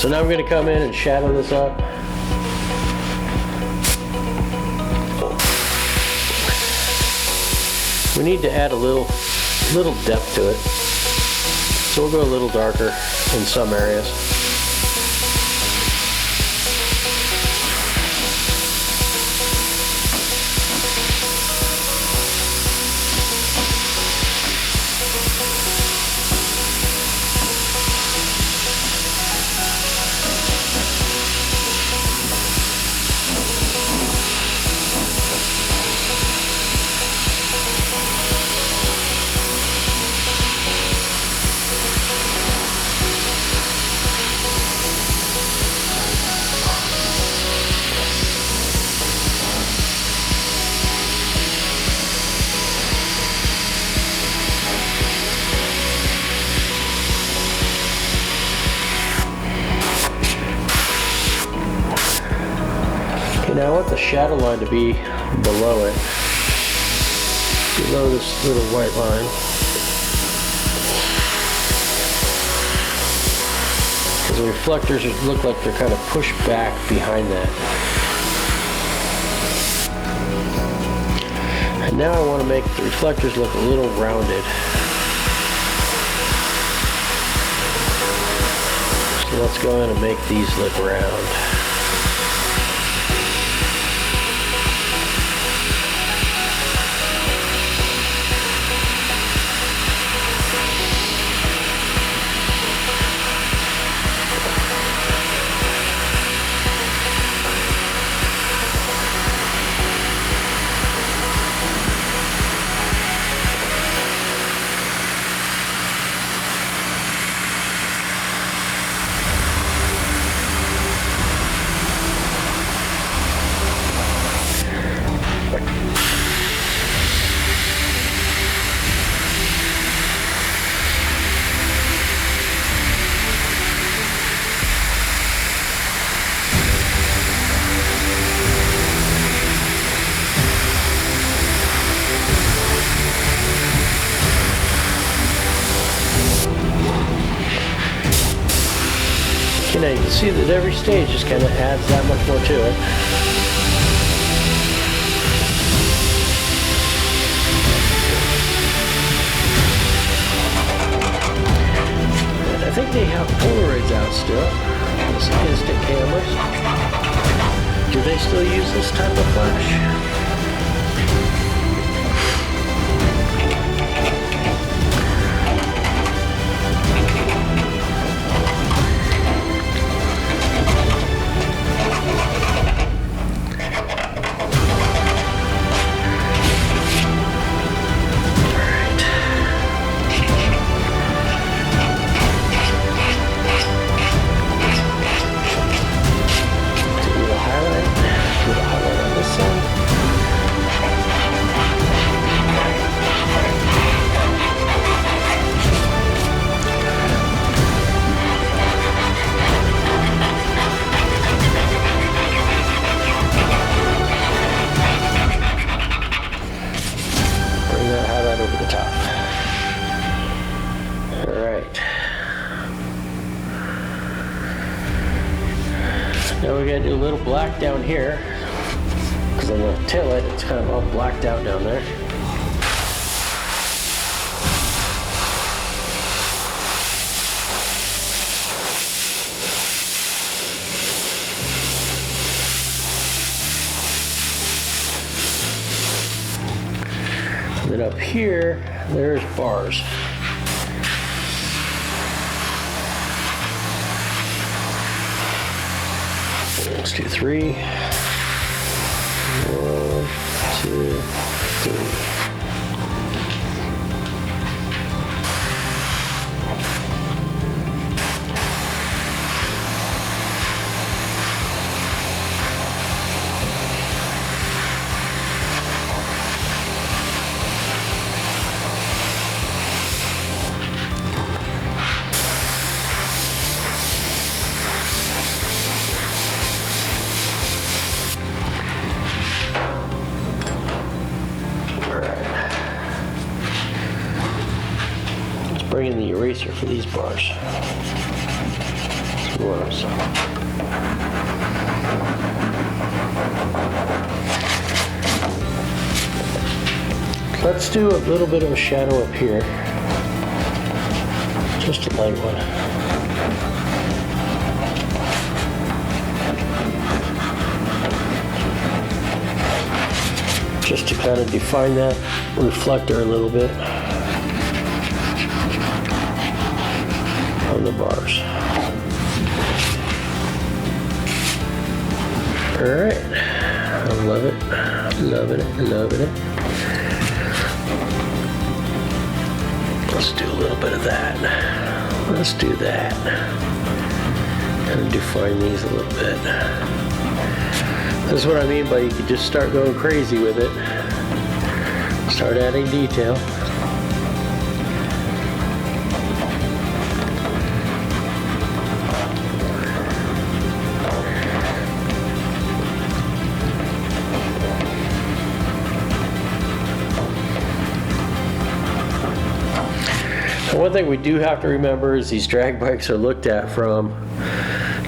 So now I'm going to come in and shadow this up. We need to add a little depth to it. So we'll go a little darker in some areas. Now I want the shadow line to be below it, below this little white line. Because the reflectors look like they're kind of pushed back behind that. And now I want to make the reflectors look a little rounded. So let's go in and make these look round. Now you can see that every stage just kind of adds that much more to it. And I think they have Polaroids out still, these instant cameras. Do they still use this type of flash? Now we're going to do a little black down here, because on the taillight it's kind of all blacked out down there. And then up here, there's bars. Let's do 3. 1, 2, 3. Bring in the eraser for these bars. So was. Let's do a little bit of a shadow up here. Just a light one. Just to kind of define that reflector a little bit on the bars. All right, I love it, loving it, loving it. Let's do a little bit of that. Let's do that. And define these a little bit. This is what I mean by you could just start going crazy with it. Start adding detail. One thing we do have to remember is these drag bikes are looked at from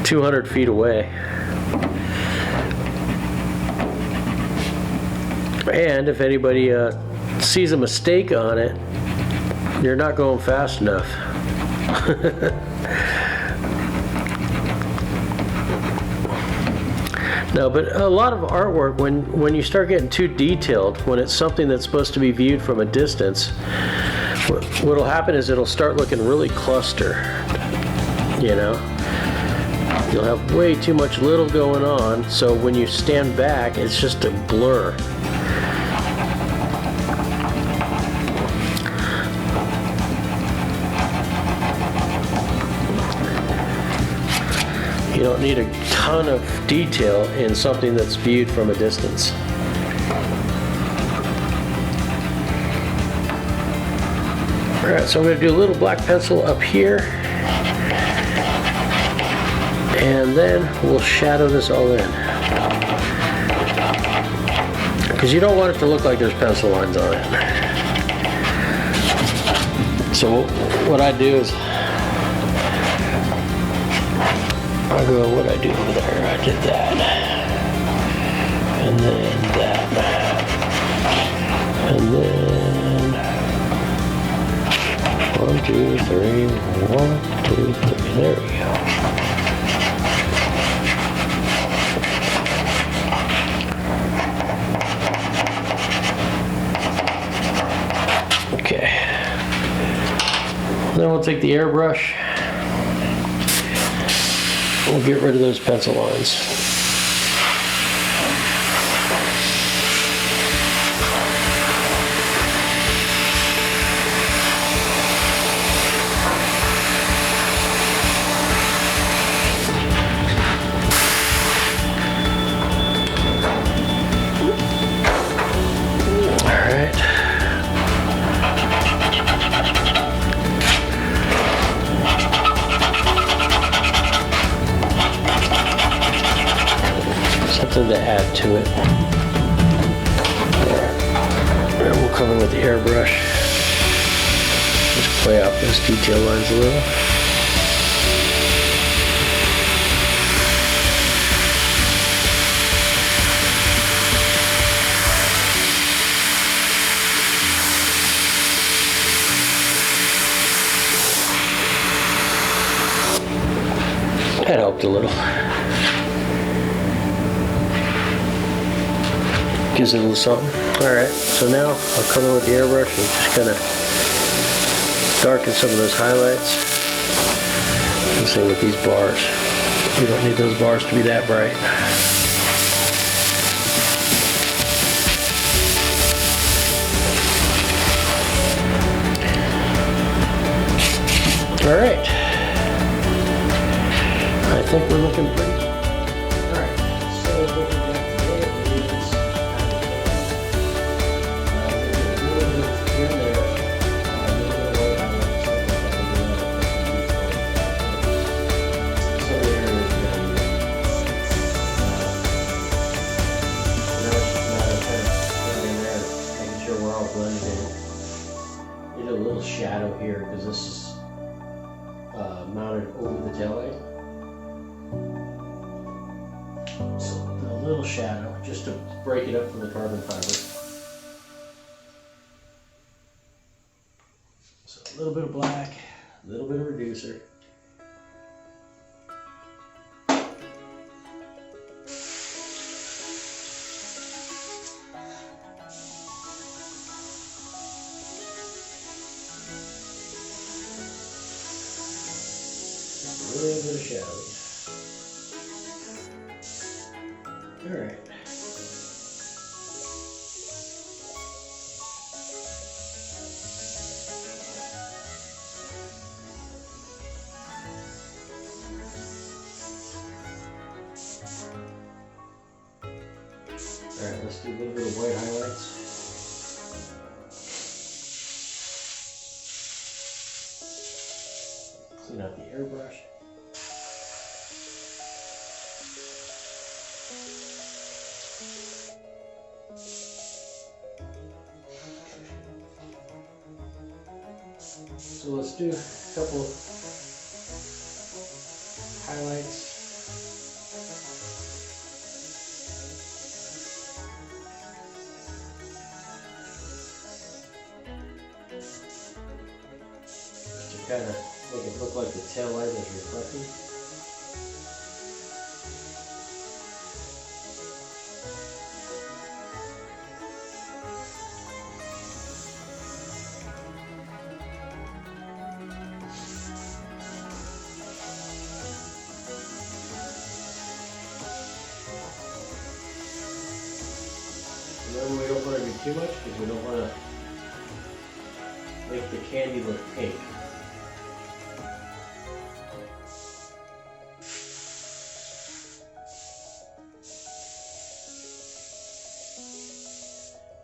200 feet away. And if anybody sees a mistake on it, you're not going fast enough. No, but a lot of artwork, when you start getting too detailed, when it's something that's supposed to be viewed from a distance, what'll happen is it'll start looking really clustered, you know? You'll have way too much little going on, so when you stand back, it's just a blur. You don't need a ton of detail in something that's viewed from a distance. Alright, so I'm going to do a little black pencil up here, and then we'll shadow this all in. Because you don't want it to look like there's pencil lines on it. So what I do is, I go, what I do over there, I did that, and then that, and then 1, 2, 3, 1, 2, 3, there we go. Okay, then we'll take the airbrush. We'll get rid of those pencil lines. All right. Something to add to it. And we'll come in with the airbrush. Just play out those detail lines a little. That helped a little. Gives it a little something. Alright, so now I'll come in with the airbrush and just kind of darken some of those highlights. And same with these bars. You don't need those bars to be that bright. Alright. I think we're looking pretty. Alright, so what we're going to do is a little shadow here because this is mounted over the taillight. So a little shadow, just to break it up from the carbon fiber. So a little bit of black, a little bit of reducer. A little bit of shadow. All right. All right, let's do a little bit of white highlights. Clean out the airbrush. So let's do a couple highlights. To kind of make it look like the tail light is reflecting. Remember, we don't want to do too much because we don't want to make the candy look pink.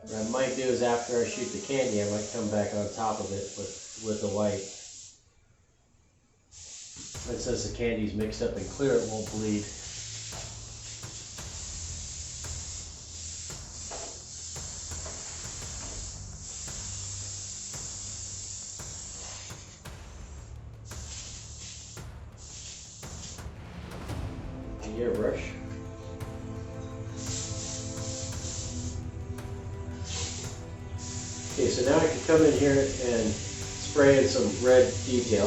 What I might do is after I shoot the candy, I might come back on top of it with the white. And since the candy's mixed up and clear, it won't bleed. The airbrush. Okay, so now I can come in here and spray in some red detail.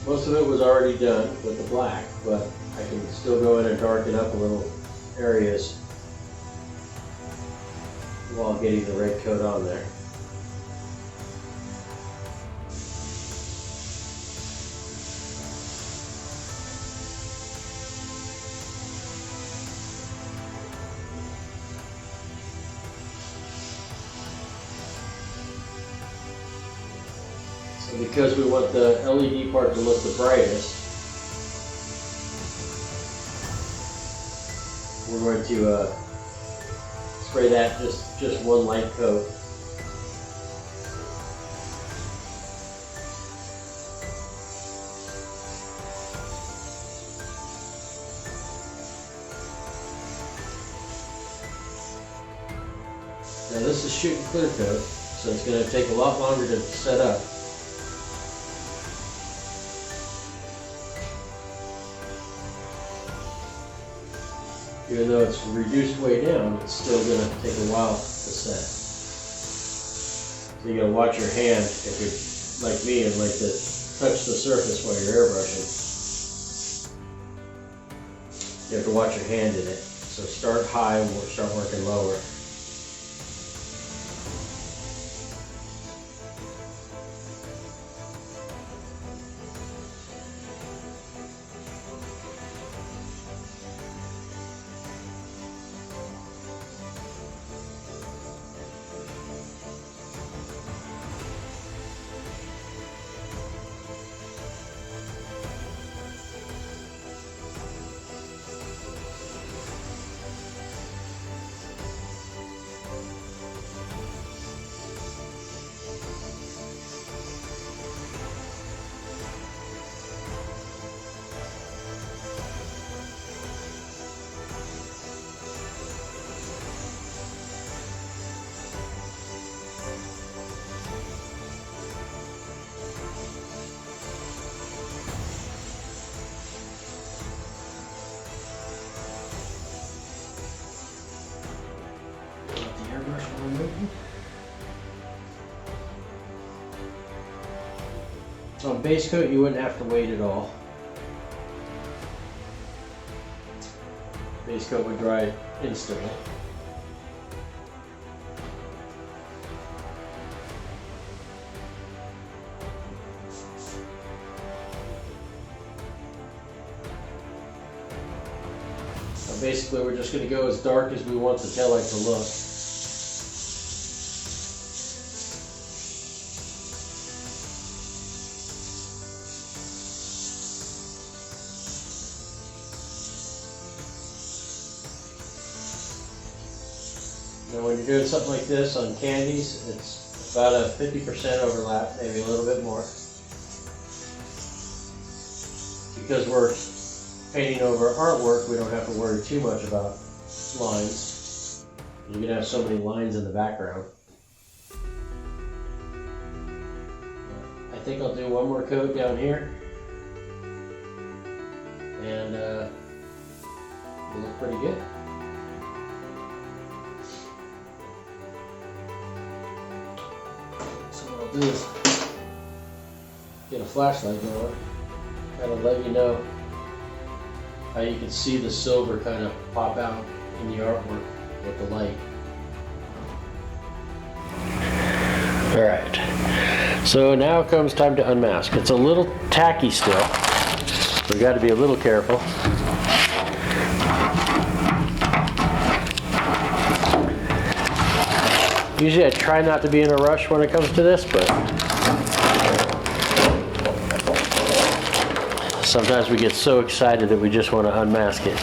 Most of it was already done with the black, but I can still go in and darken up a little areas while getting the red coat on there. And because we want the LED part to look the brightest, we're going to spray that just one light coat. Now this is shoot and clear coat, so it's going to take a lot longer to set up. Even though it's reduced way down, it's still going to take a while to set. So you got to watch your hand if you're like me and like to touch the surface while you're airbrushing. You have to watch your hand in it. So start high and start working lower. On base coat, you wouldn't have to wait at all. Base coat would dry instantly. Now basically, we're just going to go as dark as we want the taillight to look. Now when you're doing something like this on candies, it's about a 50% overlap, maybe a little bit more. Because we're painting over artwork, we don't have to worry too much about lines. You can have so many lines in the background. I think I'll do one more coat down here. And it'll look pretty good. Do is get a flashlight going, kind of let you know how you can see the silver kind of pop out in the artwork with the light. Alright, so now comes time to unmask. It's a little tacky still, we've got to be a little careful. Usually I try not to be in a rush when it comes to this, but sometimes we get so excited that we just want to unmask it.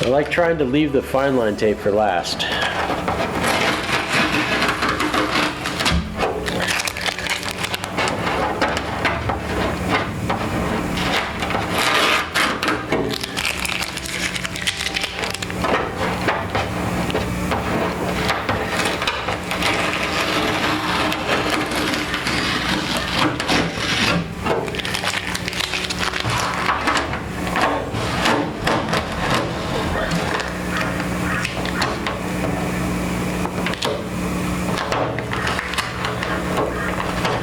I like trying to leave the fine line tape for last.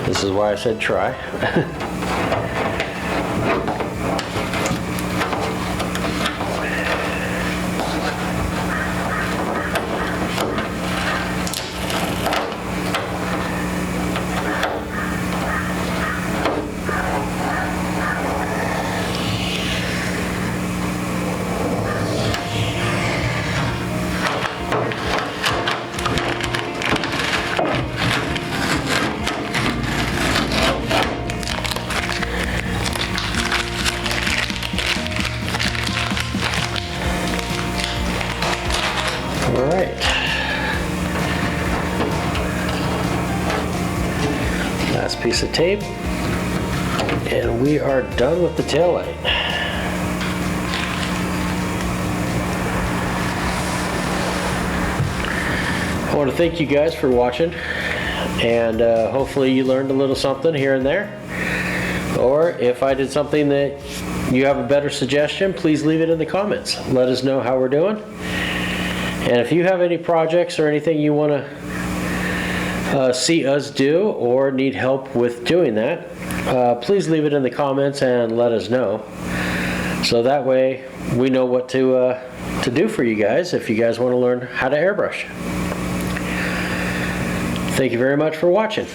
This is why I said try. All right. Last piece of tape. And we are done with the taillight. I want to thank you guys for watching, and hopefully you learned a little something here and there. Or if I did something that you have a better suggestion, please leave it in the comments. Let us know how we're doing. And if you have any projects or anything you want to see us do or need help with doing that, please leave it in the comments and let us know. So that way we know what to do for you guys if you guys want to learn how to airbrush. Thank you very much for watching.